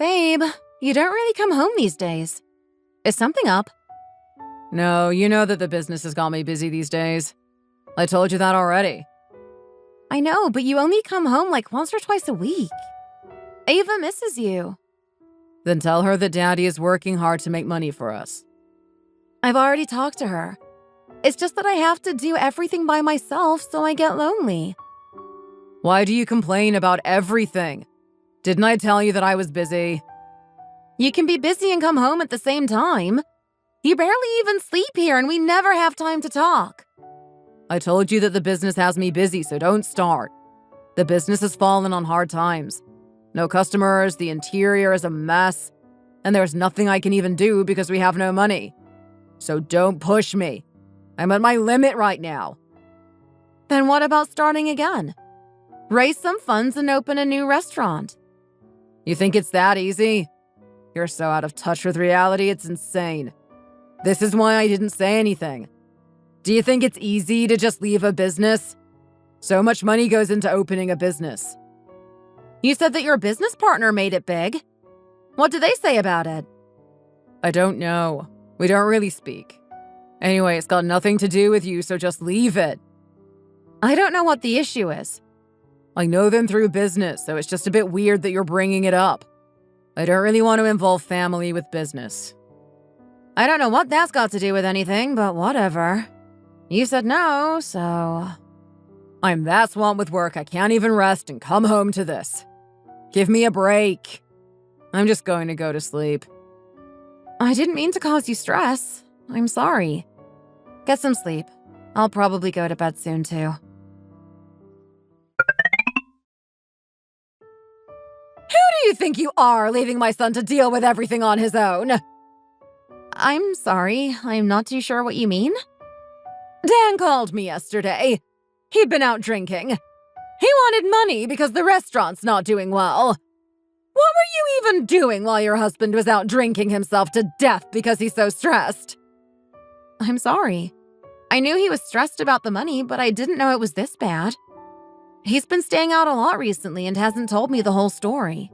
Babe, you don't really come home these days. Is something up? No, you know that the business has got me busy these days. I told you that already. I know, but you only come home like once or twice a week. Ava misses you. Then tell her that Daddy is working hard to make money for us. I've already talked to her. It's just that I have to do everything by myself, so I get lonely. Why do you complain about everything? Didn't I tell you that I was busy? You can be busy and come home at the same time. You barely even sleep here and we never have time to talk. I told you that the business has me busy, so don't start. The business has fallen on hard times. No customers, the interior is a mess, and there's nothing I can even do because we have no money. So don't push me. I'm at my limit right now. Then what about starting again? Raise some funds and open a new restaurant. You think it's that easy? You're so out of touch with reality, it's insane. This is why I didn't say anything. Do you think it's easy to just leave a business? So much money goes into opening a business. You said that your business partner made it big. What do they say about it? I don't know. We don't really speak. Anyway, it's got nothing to do with you, so just leave it. I don't know what the issue is. I know them through business, so it's just a bit weird that you're bringing it up. I don't really want to involve family with business. I don't know what that's got to do with anything, but whatever. You said no, so... I'm that swamped with work I can't even rest and come home to this. Give me a break. I'm just going to go to sleep. I didn't mean to cause you stress. I'm sorry. Get some sleep. I'll probably go to bed soon, too. Who do you think you are, leaving my son to deal with everything on his own? I'm sorry. I'm not too sure what you mean. Dan called me yesterday. He'd been out drinking. He wanted money because the restaurant's not doing well. What were you even doing while your husband was out drinking himself to death because he's so stressed? I'm sorry. I knew he was stressed about the money, but I didn't know it was this bad. He's been staying out a lot recently and hasn't told me the whole story.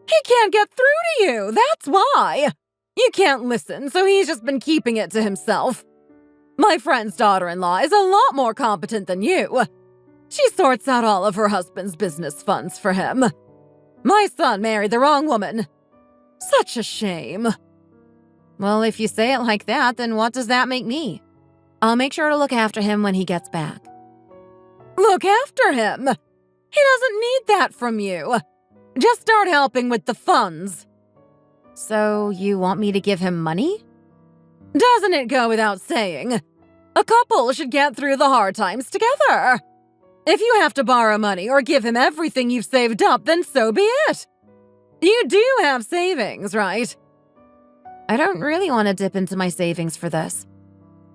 He can't get through to you, that's why. You can't listen, so he's just been keeping it to himself. My friend's daughter-in-law is a lot more competent than you. She sorts out all of her husband's business funds for him. My son married the wrong woman. Such a shame. Well, if you say it like that, then what does that make me? I'll make sure to look after him when he gets back. Look after him? He doesn't need that from you. Just start helping with the funds. So you want me to give him money? Doesn't it go without saying? A couple should get through the hard times together. If you have to borrow money or give him everything you've saved up, then so be it. You do have savings, right? I don't really want to dip into my savings for this.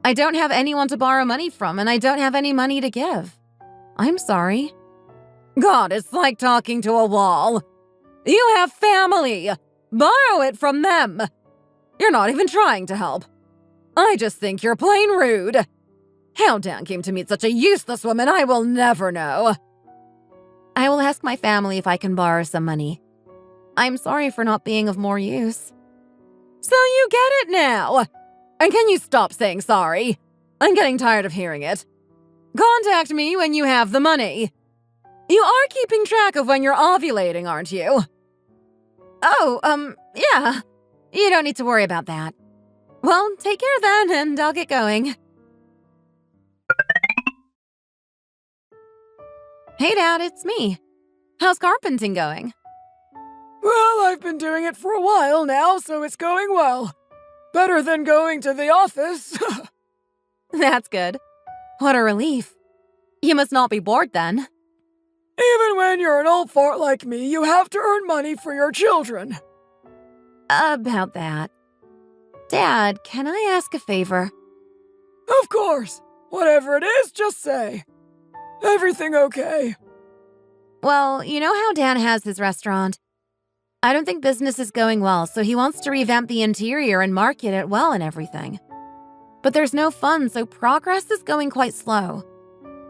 I don't have anyone to borrow money from, and I don't have any money to give. I'm sorry. God, it's like talking to a wall. You have family. Borrow it from them. You're not even trying to help. I just think you're plain rude. How Dan came to meet such a useless woman, I will never know. I will ask my family if I can borrow some money. I'm sorry for not being of more use. So you get it now. And can you stop saying sorry? I'm getting tired of hearing it. Contact me when you have the money. You are keeping track of when you're ovulating, aren't you? Oh, yeah. You don't need to worry about that. Well, take care then, and I'll get going. Hey, Dad, it's me. How's carpenting going? Well, I've been doing it for a while now, so it's going well. Better than going to the office. That's good. What a relief. You must not be bored then. Even when you're an old fart like me, you have to earn money for your children. About that. Dad, can I ask a favor? Of course. Whatever it is, just say. Everything okay? Well, you know how Dan has his restaurant? I don't think business is going well, so he wants to revamp the interior and market it well and everything. But there's no funds, so progress is going quite slow.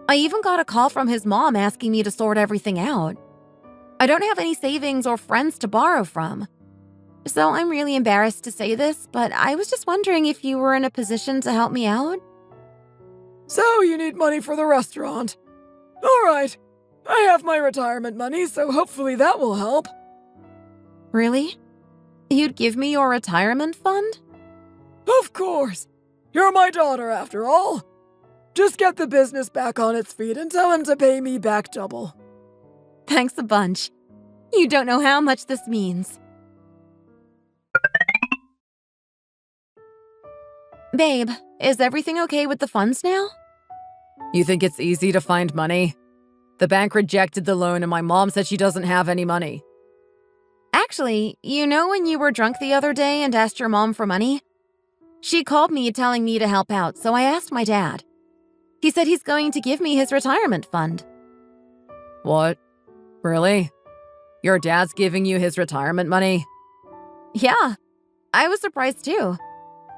I even got a call from his mom asking me to sort everything out. I don't have any savings or friends to borrow from. So I'm really embarrassed to say this, but I was just wondering if you were in a position to help me out. So you need money for the restaurant. All right. I have my retirement money, so hopefully that will help. Really? You'd give me your retirement fund? Of course. You're my daughter, after all. Just get the business back on its feet and tell him to pay me back double. Thanks a bunch. You don't know how much this means. Babe, is everything okay with the funds now? You think it's easy to find money? The bank rejected the loan and my mom said she doesn't have any money. Actually, you know when you were drunk the other day and asked your mom for money? She called me telling me to help out, so I asked my dad. He said he's going to give me his retirement fund. What? Really? Your dad's giving you his retirement money? Yeah, I was surprised too.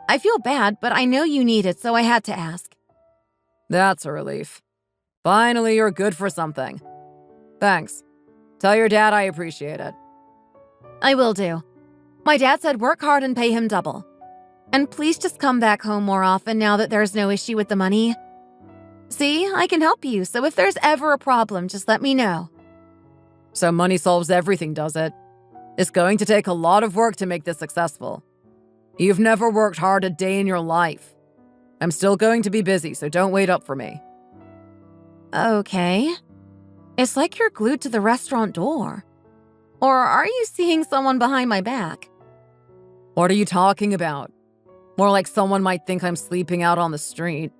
I feel bad, but I know you need it, so I had to ask. That's a relief. Finally, you're good for something. Thanks. Tell your dad I appreciate it. I will do. My dad said work hard and pay him double. And please just come back home more often now that there's no issue with the money. See, I can help you, so if there's ever a problem, just let me know. So money solves everything, does it? It's going to take a lot of work to make this successful. You've never worked hard a day in your life. I'm still going to be busy, so don't wait up for me. Okay. It's like you're glued to the restaurant door. Or are you seeing someone behind my back? What are you talking about? More like someone might think I'm sleeping out on the street.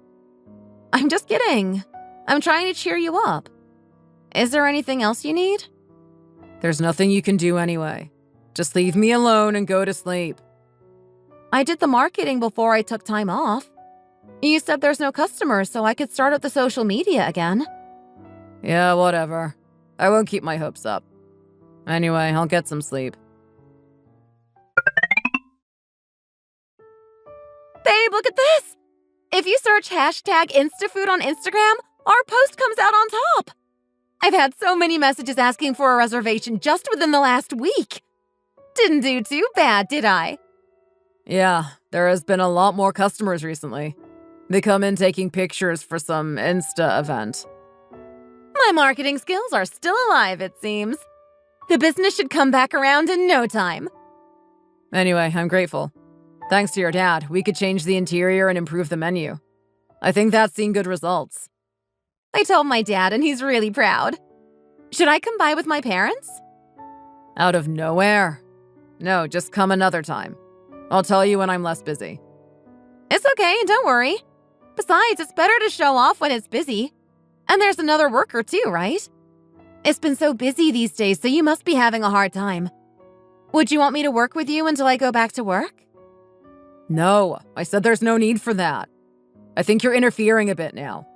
I'm just kidding. I'm trying to cheer you up. Is there anything else you need? There's nothing you can do anyway. Just leave me alone and go to sleep. I did the marketing before I took time off. You said there's no customers, so I could start up the social media again. Yeah, whatever. I won't keep my hopes up. Anyway, I'll get some sleep. Babe, look at this! If you search hashtag InstaFood on Instagram, our post comes out on top. I've had so many messages asking for a reservation just within the last week. Didn't do too bad, did I? Yeah, there has been a lot more customers recently. They come in taking pictures for some Insta event. My marketing skills are still alive, it seems. The business should come back around in no time. Anyway, I'm grateful. Thanks to your dad, we could change the interior and improve the menu. I think that's seen good results. I told my dad and he's really proud. Should I come by with my parents? Out of nowhere? No, just come another time. I'll tell you when I'm less busy. It's okay, don't worry. Besides, it's better to show off when it's busy. And there's another worker too, right? It's been so busy these days, so you must be having a hard time. Would you want me to work with you until I go back to work? No, I said there's no need for that. I think you're interfering a bit now.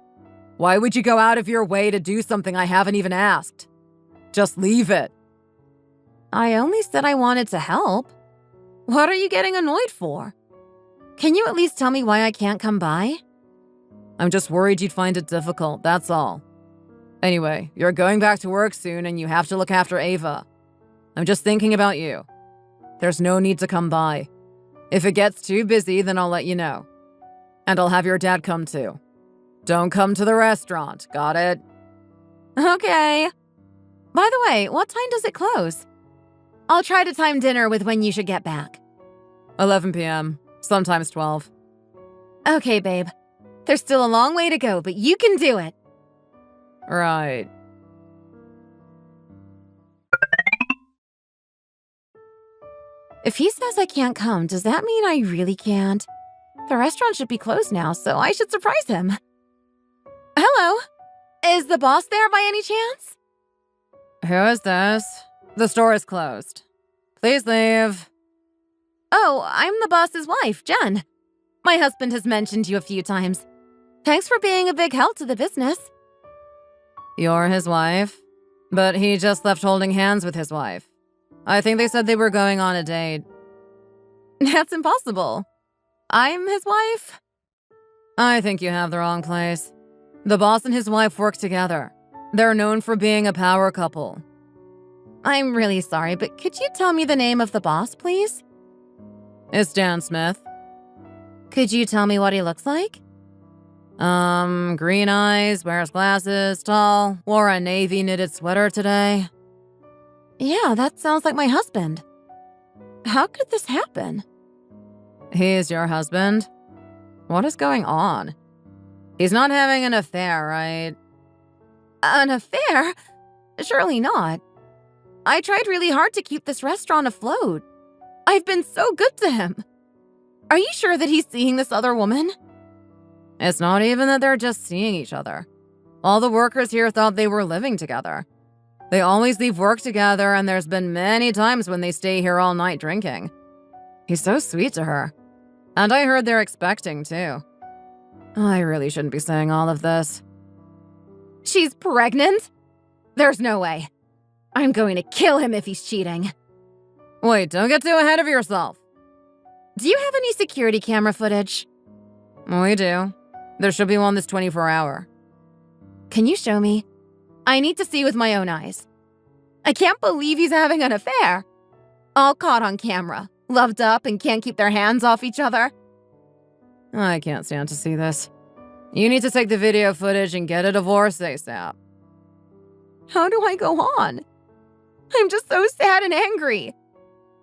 Why would you go out of your way to do something I haven't even asked? Just leave it. I only said I wanted to help. What are you getting annoyed for? Can you at least tell me why I can't come by? I'm just worried you'd find it difficult, that's all. Anyway, you're going back to work soon and you have to look after Ava. I'm just thinking about you. There's no need to come by. If it gets too busy, then I'll let you know. And I'll have your dad come too. Don't come to the restaurant, got it? Okay. By the way, what time does it close? I'll try to time dinner with when you should get back. 11 p.m., sometimes 12. Okay, babe. There's still a long way to go, but you can do it. Right. If he says I can't come, does that mean I really can't? The restaurant should be closed now, so I should surprise him. Hello? Is the boss there by any chance? Who is this? The store is closed. Please leave. Oh, I'm the boss's wife, Jen. My husband has mentioned you a few times. Thanks for being a big help to the business. You're his wife? But he just left holding hands with his wife. I think they said they were going on a date. That's impossible. I'm his wife? I think you have the wrong place. The boss and his wife work together. They're known for being a power couple. I'm really sorry, but could you tell me the name of the boss, please? It's Dan Smith. Could you tell me what he looks like? Green eyes, wears glasses, tall, wore a navy knitted sweater today. Yeah, that sounds like my husband. How could this happen? He's your husband? What is going on? He's not having an affair, right? An affair? Surely not. I tried really hard to keep this restaurant afloat. I've been so good to him. Are you sure that he's seeing this other woman? It's not even that they're just seeing each other. All the workers here thought they were living together. They always leave work together, and there's been many times when they stay here all night drinking. He's so sweet to her. And I heard they're expecting, too. I really shouldn't be saying all of this. She's pregnant? There's no way. I'm going to kill him if he's cheating. Wait, don't get too ahead of yourself. Do you have any security camera footage? We do. There should be one this 24-hour. Can you show me? I need to see with my own eyes. I can't believe he's having an affair. All caught on camera, loved up and can't keep their hands off each other. I can't stand to see this. You need to take the video footage and get a divorce ASAP. How do I go on? I'm just so sad and angry.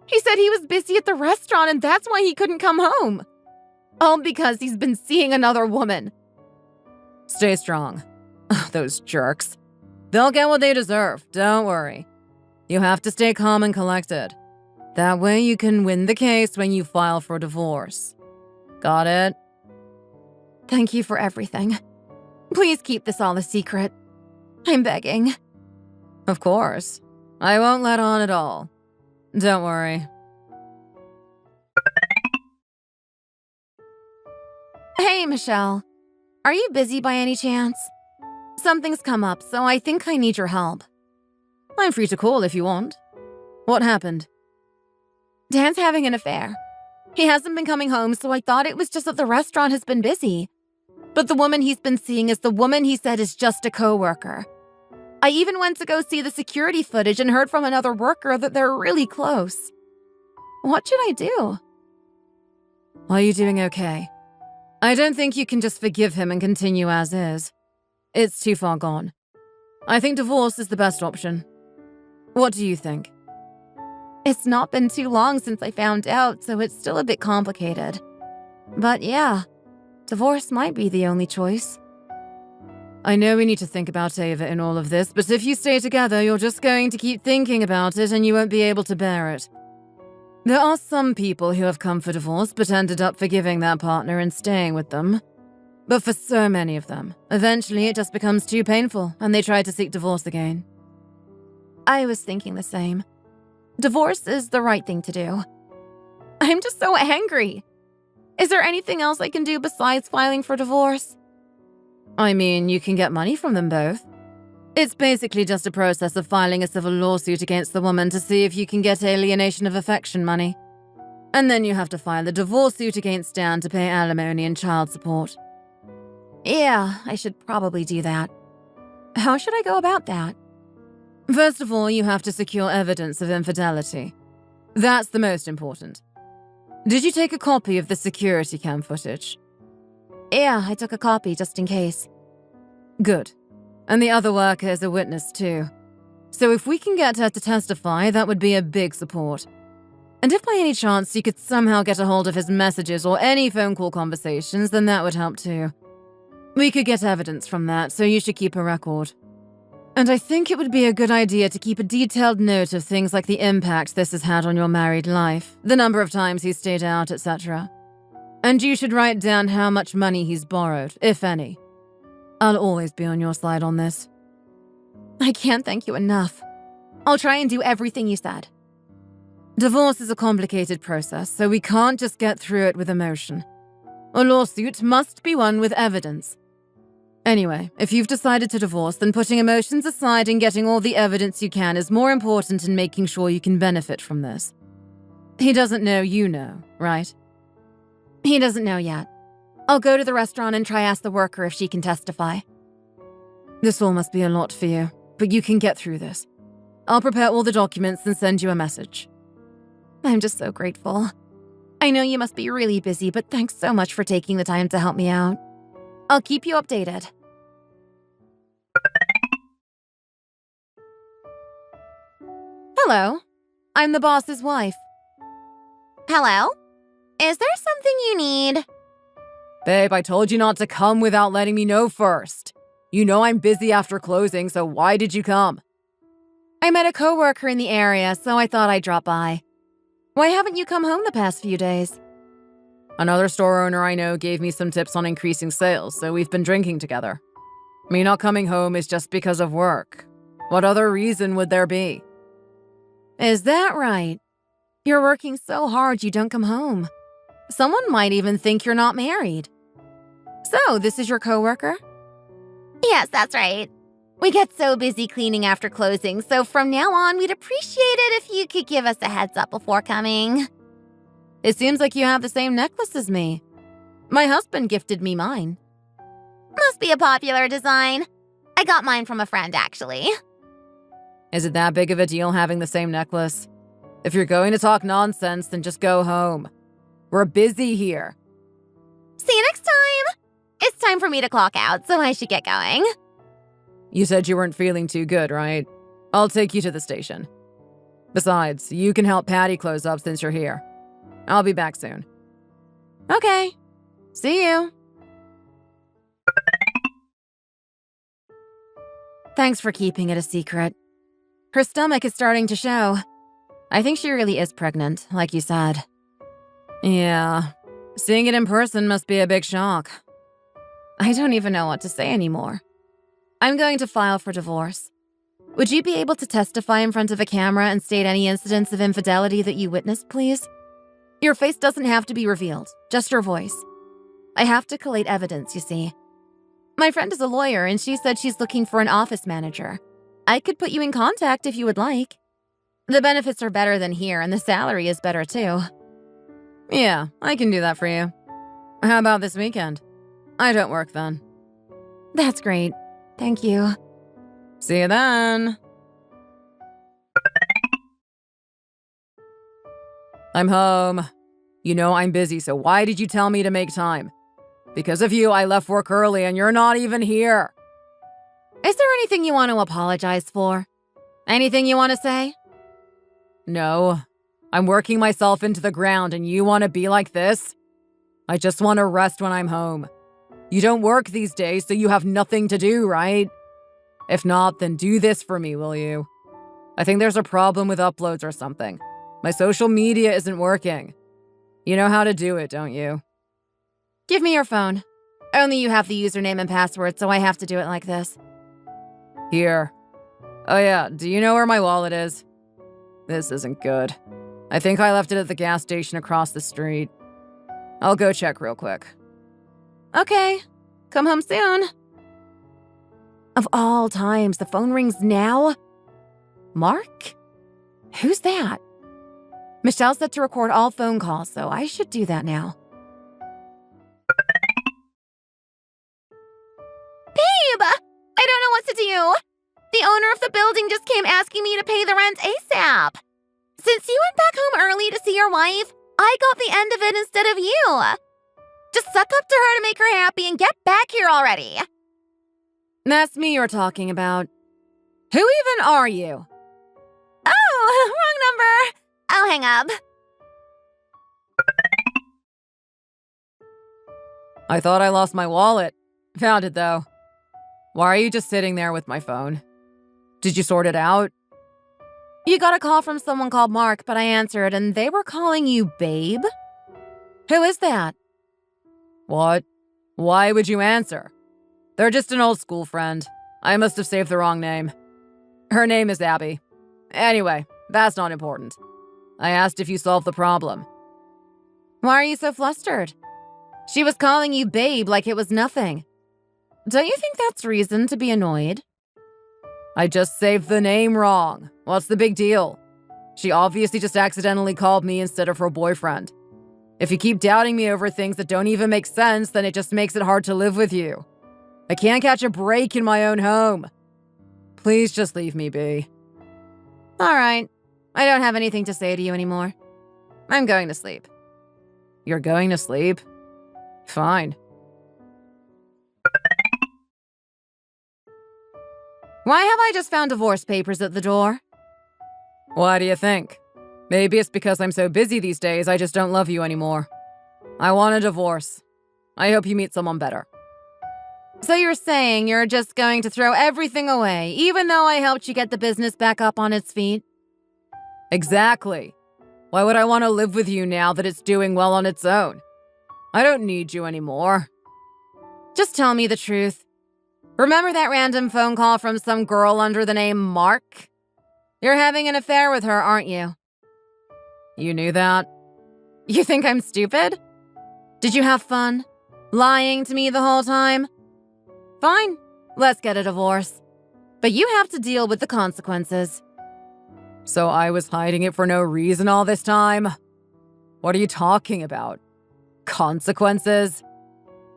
He said he was busy at the restaurant and that's why he couldn't come home. All because he's been seeing another woman. Stay strong. Those jerks. They'll get what they deserve, don't worry. You have to stay calm and collected. That way you can win the case when you file for divorce. Got it? Thank you for everything. Please keep this all a secret. I'm begging. Of course. I won't let on at all. Don't worry. Hey, Michelle. Are you busy by any chance? Something's come up, so I think I need your help. I'm free to call if you want. What happened? Dan's having an affair. He hasn't been coming home, so I thought it was just that the restaurant has been busy. But the woman he's been seeing is the woman he said is just a coworker. I even went to go see the security footage and heard from another worker that they're really close. What should I do? Are you doing okay? I don't think you can just forgive him and continue as is. It's too far gone. I think divorce is the best option. What do you think? It's not been too long since I found out, so it's still a bit complicated. But yeah, divorce might be the only choice. I know we need to think about Ava in all of this, but if you stay together, you're just going to keep thinking about it and you won't be able to bear it. There are some people who have come for divorce but ended up forgiving their partner and staying with them. But for so many of them, eventually it just becomes too painful and they try to seek divorce again. I was thinking the same. Divorce is the right thing to do. I'm just so angry. Is there anything else I can do besides filing for divorce? I mean, you can get money from them both. It's basically just a process of filing a civil lawsuit against the woman to see if you can get alienation of affection money. And then you have to file a divorce suit against Dan to pay alimony and child support. Yeah, I should probably do that. How should I go about that? First of all, you have to secure evidence of infidelity. That's the most important. Did you take a copy of the security cam footage? Yeah, I took a copy just in case. Good. And the other worker is a witness too. So if we can get her to testify, that would be a big support. And if by any chance you could somehow get a hold of his messages or any phone call conversations, then that would help too. We could get evidence from that, so you should keep a record. And I think it would be a good idea to keep a detailed note of things like the impact this has had on your married life, the number of times he's stayed out, etc. And you should write down how much money he's borrowed, if any. I'll always be on your side on this. I can't thank you enough. I'll try and do everything you said. Divorce is a complicated process, so we can't just get through it with emotion. A lawsuit must be won with evidence. Anyway, if you've decided to divorce, then putting emotions aside and getting all the evidence you can is more important in making sure you can benefit from this. He doesn't know you know, right? He doesn't know yet. I'll go to the restaurant and try ask the worker if she can testify. This all must be a lot for you, but you can get through this. I'll prepare all the documents and send you a message. I'm just so grateful. I know you must be really busy, but thanks so much for taking the time to help me out. I'll keep you updated. Hello. I'm the boss's wife. Hello? Is there something you need? Babe, I told you not to come without letting me know first. You know I'm busy after closing, so why did you come? I met a coworker in the area, so I thought I'd drop by. Why haven't you come home the past few days? Another store owner I know gave me some tips on increasing sales, so we've been drinking together. Me not coming home is just because of work. What other reason would there be? Is that right? You're working so hard you don't come home. Someone might even think you're not married. So, this is your coworker? Yes, that's right. We get so busy cleaning after closing, so from now on, we'd appreciate it if you could give us a heads up before coming. It seems like you have the same necklace as me. My husband gifted me mine. Must be a popular design. I got mine from a friend, actually. Is it that big of a deal having the same necklace? If you're going to talk nonsense, then just go home. We're busy here. See you next time! It's time for me to clock out, so I should get going. You said you weren't feeling too good, right? I'll take you to the station. Besides, you can help Patty close up since you're here. I'll be back soon. Okay. See you. Thanks for keeping it a secret. Her stomach is starting to show. I think she really is pregnant, like you said. Yeah. Seeing it in person must be a big shock. I don't even know what to say anymore. I'm going to file for divorce. Would you be able to testify in front of a camera and state any incidents of infidelity that you witnessed, please? Your face doesn't have to be revealed, just your voice. I have to collate evidence, you see. My friend is a lawyer, and she said she's looking for an office manager. I could put you in contact if you would like. The benefits are better than here, and the salary is better too. Yeah, I can do that for you. How about this weekend? I don't work then. That's great. Thank you. See you then. I'm home. You know I'm busy, so why did you tell me to make time? Because of you, I left work early and you're not even here. Is there anything you want to apologize for? Anything you want to say? No. I'm working myself into the ground and you want to be like this? I just want to rest when I'm home. You don't work these days, so you have nothing to do, right? If not, then do this for me, will you? I think there's a problem with uploads or something. My social media isn't working. You know how to do it, don't you? Give me your phone. Only you have the username and password, so I have to do it like this. Here. Oh yeah, do you know where my wallet is? This isn't good. I think I left it at the gas station across the street. I'll go check real quick. Okay. Come home soon. Of all times, the phone rings now? Mark? Who's that? Michelle's set to record all phone calls, so I should do that now. Babe! I don't know what to do. The owner of the building just came asking me to pay the rent ASAP. Since you went back home early to see your wife, I got the end of it instead of you. Just suck up to her to make her happy and get back here already. That's me you're talking about. Who even are you? Oh, wrong number. I'll hang up. I thought I lost my wallet. Found it, though. Why are you just sitting there with my phone? Did you sort it out? You got a call from someone called Mark, but I answered, and they were calling you Babe? Who is that? What? Why would you answer? They're just an old school friend. I must have saved the wrong name. Her name is Abby. Anyway, that's not important. I asked if you solved the problem. Why are you so flustered? She was calling you Babe like it was nothing. Don't you think that's reason to be annoyed? I just saved the name wrong. What's the big deal? She obviously just accidentally called me instead of her boyfriend. If you keep doubting me over things that don't even make sense, then it just makes it hard to live with you. I can't catch a break in my own home. Please just leave me be. All right. I don't have anything to say to you anymore. I'm going to sleep. You're going to sleep? Fine. Why have I just found divorce papers at the door? Why do you think? Maybe it's because I'm so busy these days I just don't love you anymore. I want a divorce. I hope you meet someone better. So you're saying you're just going to throw everything away, even though I helped you get the business back up on its feet? Exactly. Why would I want to live with you now that it's doing well on its own? I don't need you anymore. Just tell me the truth. Remember that random phone call from some girl under the name Mark? You're having an affair with her, aren't you? You knew that? You think I'm stupid? Did you have fun? Lying to me the whole time? Fine, let's get a divorce. But you have to deal with the consequences. So I was hiding it for no reason all this time? What are you talking about? Consequences?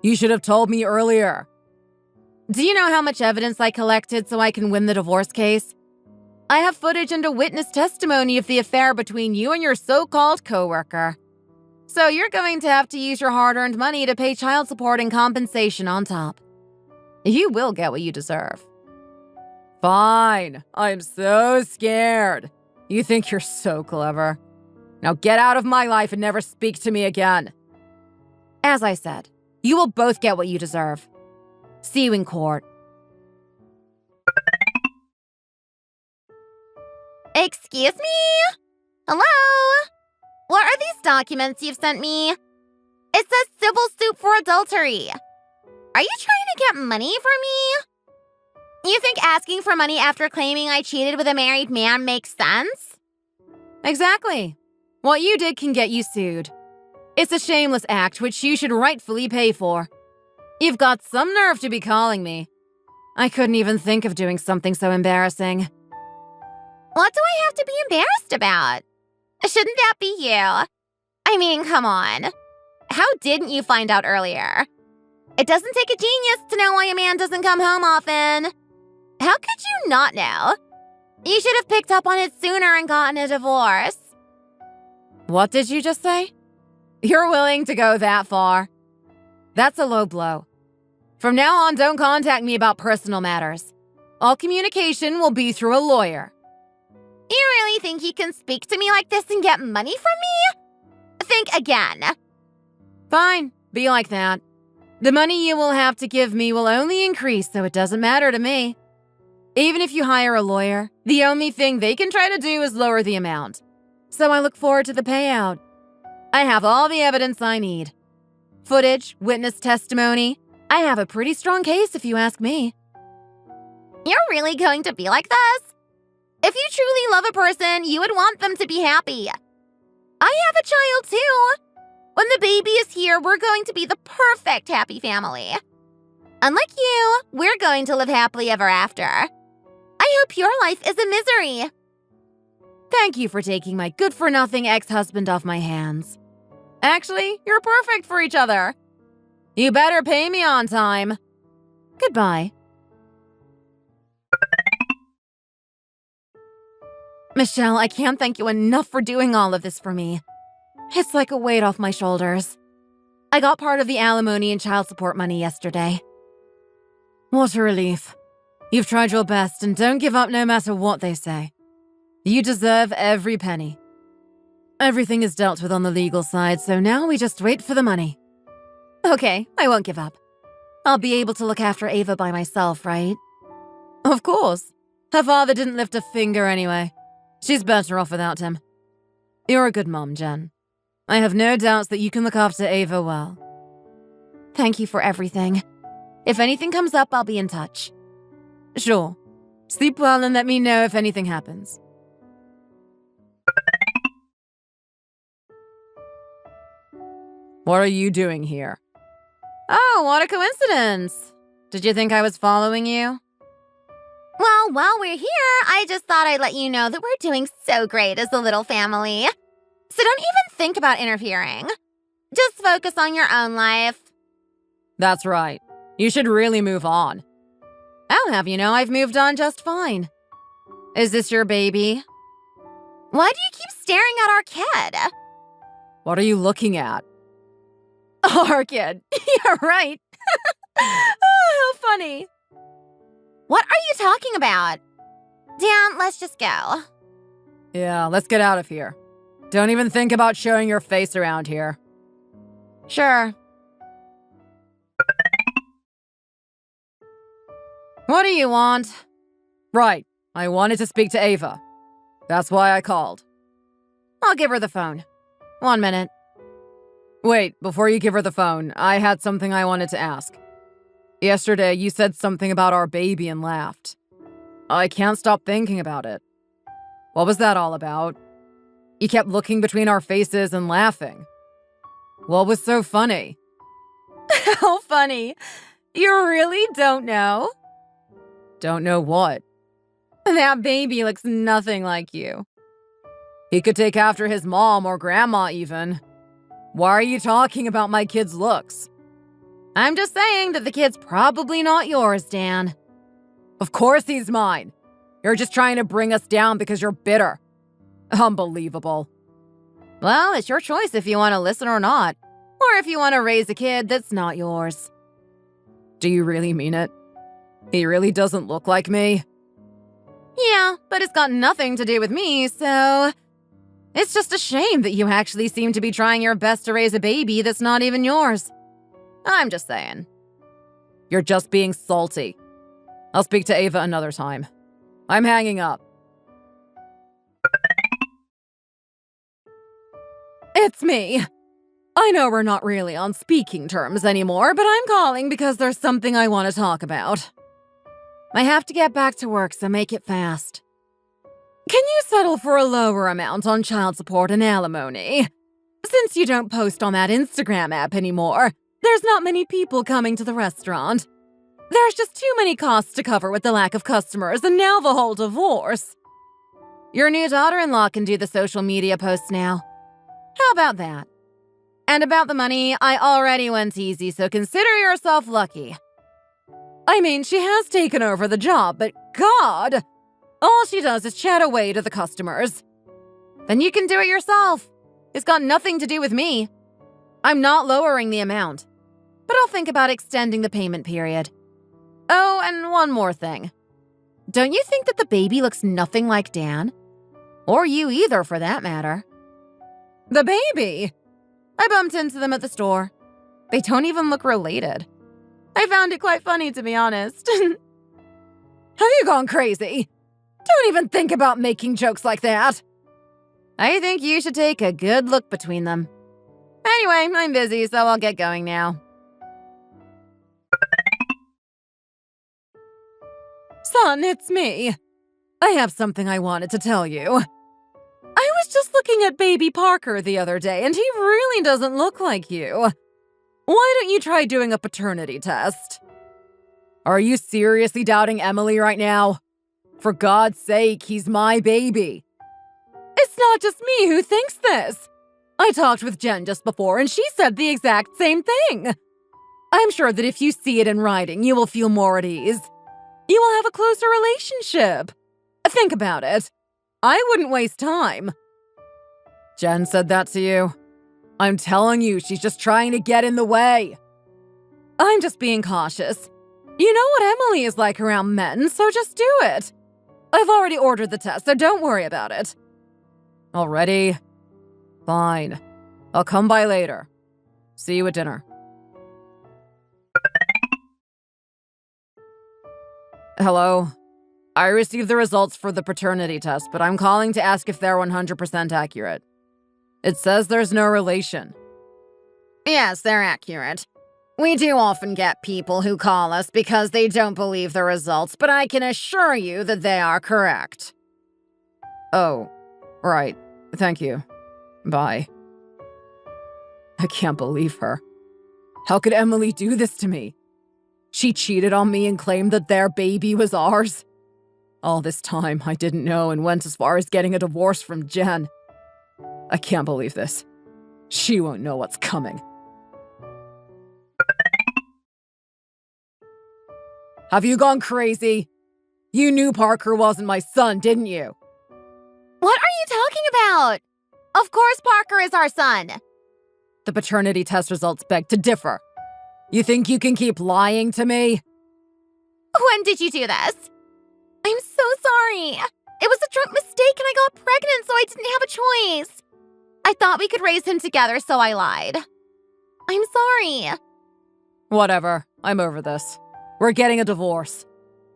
You should have told me earlier. Do you know how much evidence I collected so I can win the divorce case? I have footage and a witness testimony of the affair between you and your so-called coworker. So you're going to have to use your hard-earned money to pay child support and compensation on top. You will get what you deserve. Fine. I'm so scared. You think you're so clever. Now get out of my life and never speak to me again. As I said, you will both get what you deserve. See you in court. Excuse me? Hello? What are these documents you've sent me? It says civil suit for adultery. Are you trying to get money from me? You think asking for money after claiming I cheated with a married man makes sense? Exactly. What you did can get you sued. It's a shameless act which you should rightfully pay for. You've got some nerve to be calling me. I couldn't even think of doing something so embarrassing. What do I have to be embarrassed about? Shouldn't that be you? I mean, come on. How didn't you find out earlier? It doesn't take a genius to know why a man doesn't come home often. How could you not know? You should have picked up on it sooner and gotten a divorce. What did you just say? You're willing to go that far? That's a low blow. From now on, don't contact me about personal matters. All communication will be through a lawyer. You really think you can speak to me like this and get money from me? Think again. Fine, be like that. The money you will have to give me will only increase, so it doesn't matter to me. Even if you hire a lawyer, the only thing they can try to do is lower the amount. So I look forward to the payout. I have all the evidence I need. Footage, witness testimony. I have a pretty strong case if you ask me. You're really going to be like this? If you truly love a person, you would want them to be happy. I have a child too. When the baby is here, we're going to be the perfect happy family. Unlike you, we're going to live happily ever after. I hope your life is a misery. Thank you for taking my good-for-nothing ex-husband off my hands. Actually, you're perfect for each other. You better pay me on time. Goodbye. Michelle, I can't thank you enough for doing all of this for me. It's like a weight off my shoulders. I got part of the alimony and child support money yesterday. What a relief. You've tried your best and don't give up no matter what they say. You deserve every penny. Everything is dealt with on the legal side, so now we just wait for the money. Okay, I won't give up. I'll be able to look after Ava by myself, right? Of course. Her father didn't lift a finger anyway. She's better off without him. You're a good mom, Jen. I have no doubts that you can look after Ava well. Thank you for everything. If anything comes up, I'll be in touch. Sure. Sleep well and let me know if anything happens. What are you doing here? Oh, what a coincidence. Did you think I was following you? Well, while we're here, I just thought I'd let you know that we're doing so great as a little family. So don't even think about interfering. Just focus on your own life. That's right. You should really move on. I'll have you know I've moved on just fine. Is this your baby? Why do you keep staring at our kid? What are you looking at? Our kid. Yeah, right. Oh, how funny. What are you talking about? Dan, let's just go. Yeah, let's get out of here. Don't even think about showing your face around here. Sure. What do you want? Right, I wanted to speak to Ava. That's why I called. I'll give her the phone. 1 minute. Wait, before you give her the phone, I had something I wanted to ask. Yesterday, you said something about our baby and laughed. I can't stop thinking about it. What was that all about? You kept looking between our faces and laughing. What was so funny? How funny. You really don't know? Don't know what. That baby looks nothing like you. He could take after his mom or grandma even. Why are you talking about my kid's looks? I'm just saying that the kid's probably not yours, Dan. Of course he's mine. You're just trying to bring us down because you're bitter. Unbelievable. Well, it's your choice if you want to listen or not. Or if you want to raise a kid that's not yours. Do you really mean it? He really doesn't look like me? Yeah, but it's got nothing to do with me, so... It's just a shame that you actually seem to be trying your best to raise a baby that's not even yours. I'm just saying. You're just being salty. I'll speak to Ava another time. I'm hanging up. It's me. I know we're not really on speaking terms anymore, but I'm calling because there's something I want to talk about. I have to get back to work, so make it fast. Can you settle for a lower amount on child support and alimony? Since you don't post on that Instagram app anymore, there's not many people coming to the restaurant. There's just too many costs to cover with the lack of customers and now the whole divorce. Your new daughter-in-law can do the social media posts now. How about that? And about the money, I already went easy, so consider yourself lucky. I mean, she has taken over the job, but God, all she does is chat away to the customers. Then you can do it yourself. It's got nothing to do with me. I'm not lowering the amount, but I'll think about extending the payment period. Oh, and one more thing. Don't you think that the baby looks nothing like Dan? Or you either, for that matter. The baby? I bumped into them at the store. They don't even look related. I found it quite funny, to be honest. Have you gone crazy? Don't even think about making jokes like that. I think you should take a good look between them. Anyway, I'm busy, so I'll get going now. Son, it's me. I have something I wanted to tell you. I was just looking at baby Parker the other day, and he really doesn't look like you. Why don't you try doing a paternity test? Are you seriously doubting Emily right now? For God's sake, he's my baby. It's not just me who thinks this. I talked with Jen just before, and she said the exact same thing. I'm sure that if you see it in writing, you will feel more at ease. You will have a closer relationship. Think about it. I wouldn't waste time. Jen said that to you? I'm telling you, she's just trying to get in the way. I'm just being cautious. You know what Emily is like around men, so just do it. I've already ordered the test, so don't worry about it. Already? Fine. I'll come by later. See you at dinner. Hello. I received the results for the paternity test, but I'm calling to ask if they're 100% accurate. It says there's no relation. Yes, they're accurate. We do often get people who call us because they don't believe the results, but I can assure you that they are correct. Oh, right. Thank you. Bye. I can't believe her. How could Emily do this to me? She cheated on me and claimed that their baby was ours. All this time, I didn't know and went as far as getting a divorce from Jen. I can't believe this. She won't know what's coming. Have you gone crazy? You knew Parker wasn't my son, didn't you? What are you talking about? Of course Parker is our son. The paternity test results beg to differ. You think you can keep lying to me? When did you do this? I'm so sorry. It was a drunk mistake and I got pregnant, so I didn't have a choice. I thought we could raise him together, so I lied. I'm sorry. Whatever. I'm over this. We're getting a divorce.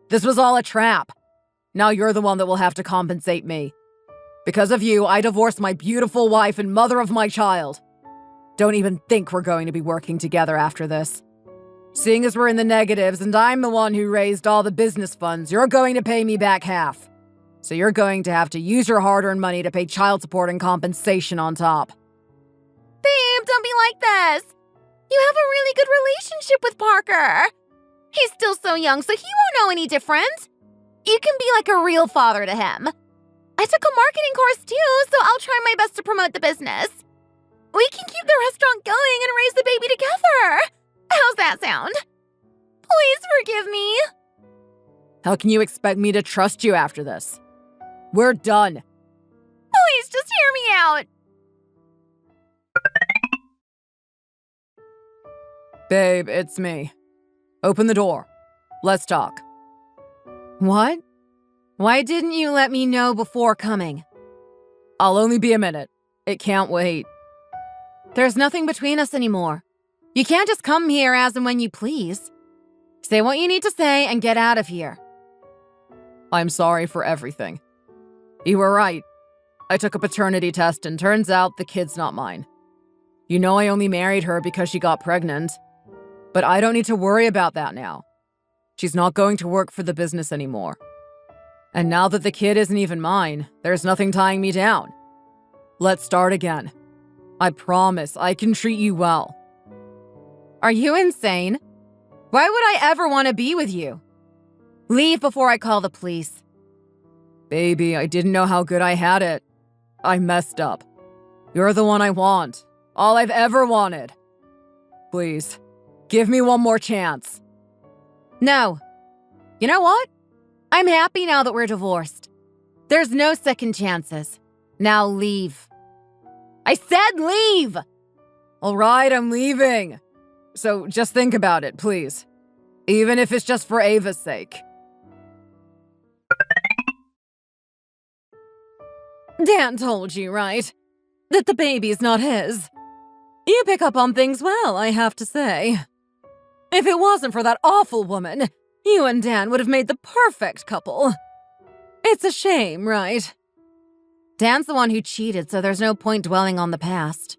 This was all a trap. Now you're the one that will have to compensate me. Because of you, I divorced my beautiful wife and mother of my child. Don't even think we're going to be working together after this. Seeing as we're in the negatives and I'm the one who raised all the business funds, you're going to pay me back half. So you're going to have to use your hard-earned money to pay child support and compensation on top. Babe, don't be like this. You have a really good relationship with Parker. He's still so young, so he won't know any different. You can be like a real father to him. I took a marketing course too, so I'll try my best to promote the business. We can keep the restaurant going and raise the baby together. How's that sound? Please forgive me. How can you expect me to trust you after this? We're done. Please just hear me out. Babe, it's me. Open the door. Let's talk. What? Why didn't you let me know before coming? I'll only be a minute. It can't wait. There's nothing between us anymore. You can't just come here as and when you please. Say what you need to say and get out of here. I'm sorry for everything. You were right. I took a paternity test and turns out the kid's not mine. You know I only married her because she got pregnant. But I don't need to worry about that now. She's not going to work for the business anymore. And now that the kid isn't even mine, there's nothing tying me down. Let's start again. I promise I can treat you well. Are you insane? Why would I ever want to be with you? Leave before I call the police. Baby, I didn't know how good I had it. I messed up. You're the one I want. All I've ever wanted. Please, give me one more chance. No. You know what? I'm happy now that we're divorced. There's no second chances. Now leave. I said leave! All right, I'm leaving. So just think about it, please. Even if it's just for Ava's sake. Dan told you, right? That the baby's not his. You pick up on things well, I have to say. If it wasn't for that awful woman, you and Dan would have made the perfect couple. It's a shame, right? Dan's the one who cheated, so there's no point dwelling on the past.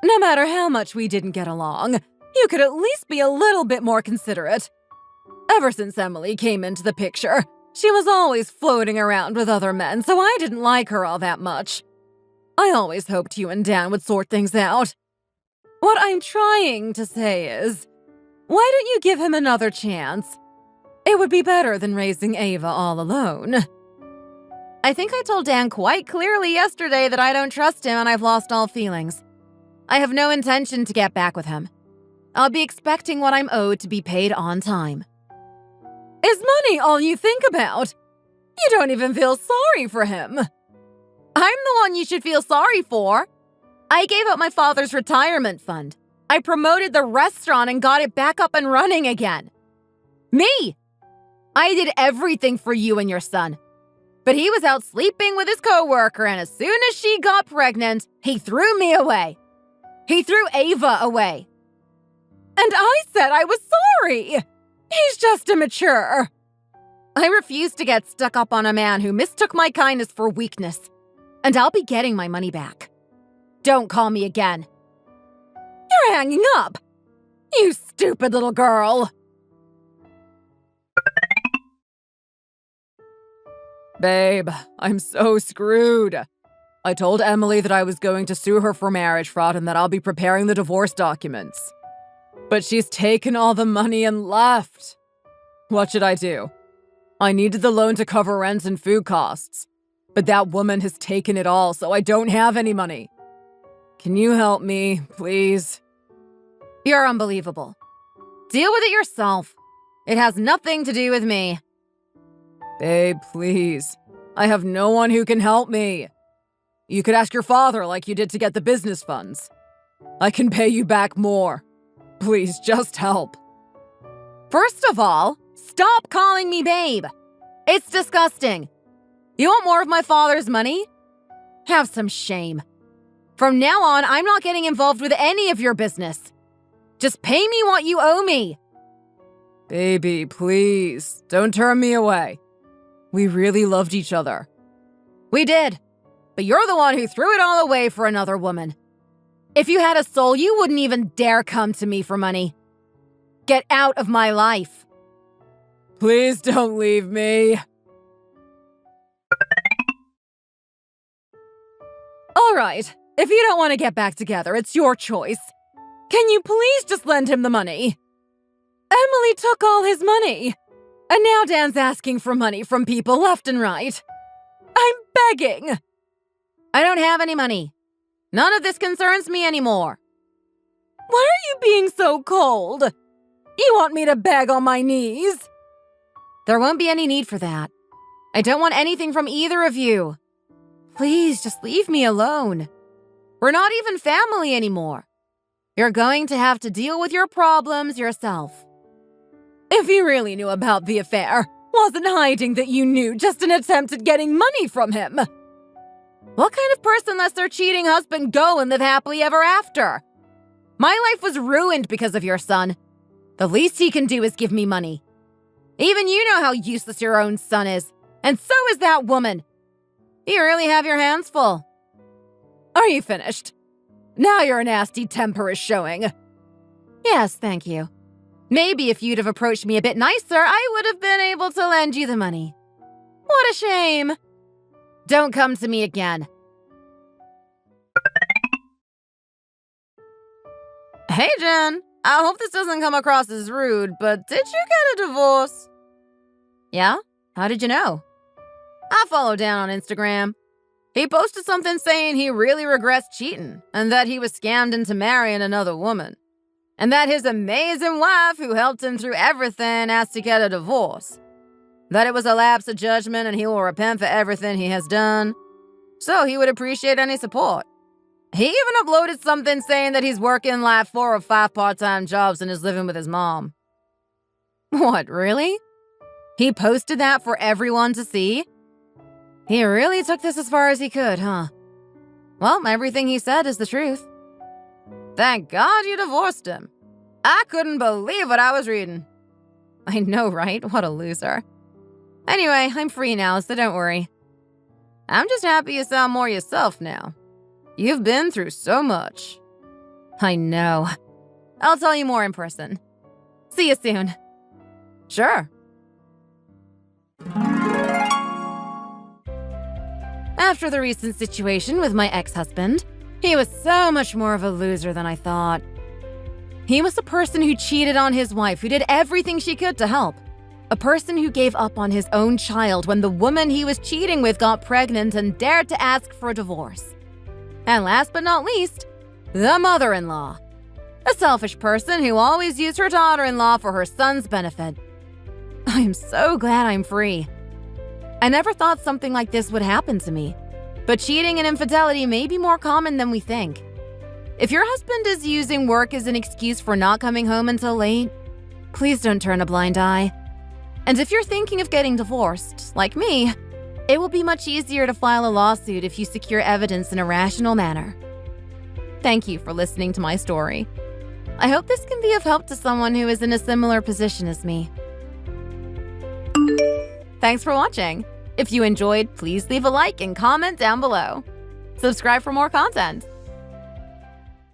No matter how much we didn't get along, you could at least be a little bit more considerate. Ever since Emily came into the picture, she was always floating around with other men, so I didn't like her all that much. I always hoped you and Dan would sort things out. What I'm trying to say is, why don't you give him another chance? It would be better than raising Ava all alone. I think I told Dan quite clearly yesterday that I don't trust him and I've lost all feelings. I have no intention to get back with him. I'll be expecting what I'm owed to be paid on time. Is money all you think about? You don't even feel sorry for him. I'm the one you should feel sorry for. I gave up my father's retirement fund. I promoted the restaurant and got it back up and running again. Me! I did everything for you and your son. But he was out sleeping with his coworker, and as soon as she got pregnant, he threw me away. He threw Ava away. And I said I was sorry. He's just immature. I refuse to get stuck up on a man who mistook my kindness for weakness. And I'll be getting my money back. Don't call me again. You're hanging up. You stupid little girl. Babe, I'm so screwed. I told Emily that I was going to sue her for marriage fraud and that I'll be preparing the divorce documents. But she's taken all the money and left. What should I do? I needed the loan to cover rent and food costs. But that woman has taken it all, so I don't have any money. Can you help me, please? You're unbelievable. Deal with it yourself. It has nothing to do with me. Babe, please. I have no one who can help me. You could ask your father like you did to get the business funds. I can pay you back more. Please, just help. First of all, stop calling me babe. It's disgusting. You want more of my father's money? Have some shame. From now on, I'm not getting involved with any of your business. Just pay me what you owe me. Baby, please, don't turn me away. We really loved each other. We did, but you're the one who threw it all away for another woman. If you had a soul, you wouldn't even dare come to me for money. Get out of my life. Please don't leave me. All right, if you don't want to get back together, it's your choice. Can you please just lend him the money? Emily took all his money, and now Dan's asking for money from people left and right. I'm begging. I don't have any money. None of this concerns me anymore. Why are you being so cold? You want me to beg on my knees? There won't be any need for that. I don't want anything from either of you. Please, just leave me alone. We're not even family anymore. You're going to have to deal with your problems yourself. If you really knew about the affair, wasn't hiding that you knew, just an attempt at getting money from him. What kind of person lets their cheating husband go and live happily ever after? My life was ruined because of your son. The least he can do is give me money. Even you know how useless your own son is, and so is that woman. You really have your hands full. Are you finished? Now your nasty temper is showing. Yes, thank you. Maybe if you'd have approached me a bit nicer, I would have been able to lend you the money. What a shame. Don't come to me again. Hey, Jen. I hope this doesn't come across as rude, but did you get a divorce? Yeah? How did you know? I follow Dan on Instagram. He posted something saying he really regrets cheating and that he was scammed into marrying another woman. And that his amazing wife, who helped him through everything, asked to get a divorce. That it was a lapse of judgment and he will repent for everything he has done. So he would appreciate any support. He even uploaded something saying that he's working like 4 or 5 part-time jobs and is living with his mom. What, really? He posted that for everyone to see? He really took this as far as he could, huh? Well, everything he said is the truth. Thank God you divorced him. I couldn't believe what I was reading. I know, right? What a loser. Anyway, I'm free now, so don't worry. I'm just happy you sound more yourself now. You've been through so much. I know. I'll tell you more in person. See you soon. Sure. After the recent situation with my ex-husband, he was so much more of a loser than I thought. He was a person who cheated on his wife, who did everything she could to help. A person who gave up on his own child when the woman he was cheating with got pregnant and dared to ask for a divorce. And last but not least, the mother-in-law. A selfish person who always used her daughter-in-law for her son's benefit. I'm so glad I'm free. I never thought something like this would happen to me. But cheating and infidelity may be more common than we think. If your husband is using work as an excuse for not coming home until late, please don't turn a blind eye. And if you're thinking of getting divorced, like me, it will be much easier to file a lawsuit if you secure evidence in a rational manner. Thank you for listening to my story. I hope this can be of help to someone who is in a similar position as me. Thanks for watching. If you enjoyed, please leave a like and comment down below. Subscribe for more content.